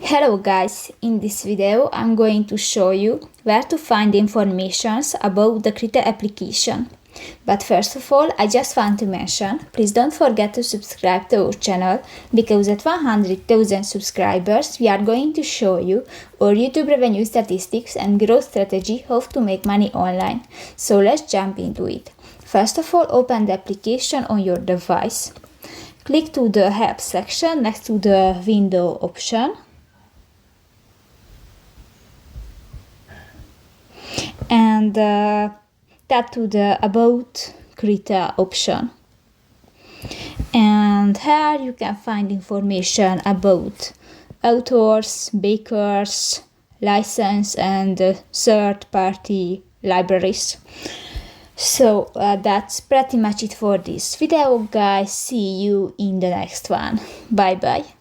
Hello guys, in this video I'm going to show you where to find information about the Krita application. But first of all, I just want to mention, please don't forget to subscribe to our channel, because at 100,000 subscribers we are going to show you our YouTube revenue statistics and growth strategy how to make money online. So let's jump into it. First of all, open the application on your device. Click to the help section next to the window option. And tap to the About Krita option. And here you can find information about authors, bakers, license, and third-party libraries. So that's pretty much it for this video, guys. See you in the next one. Bye bye.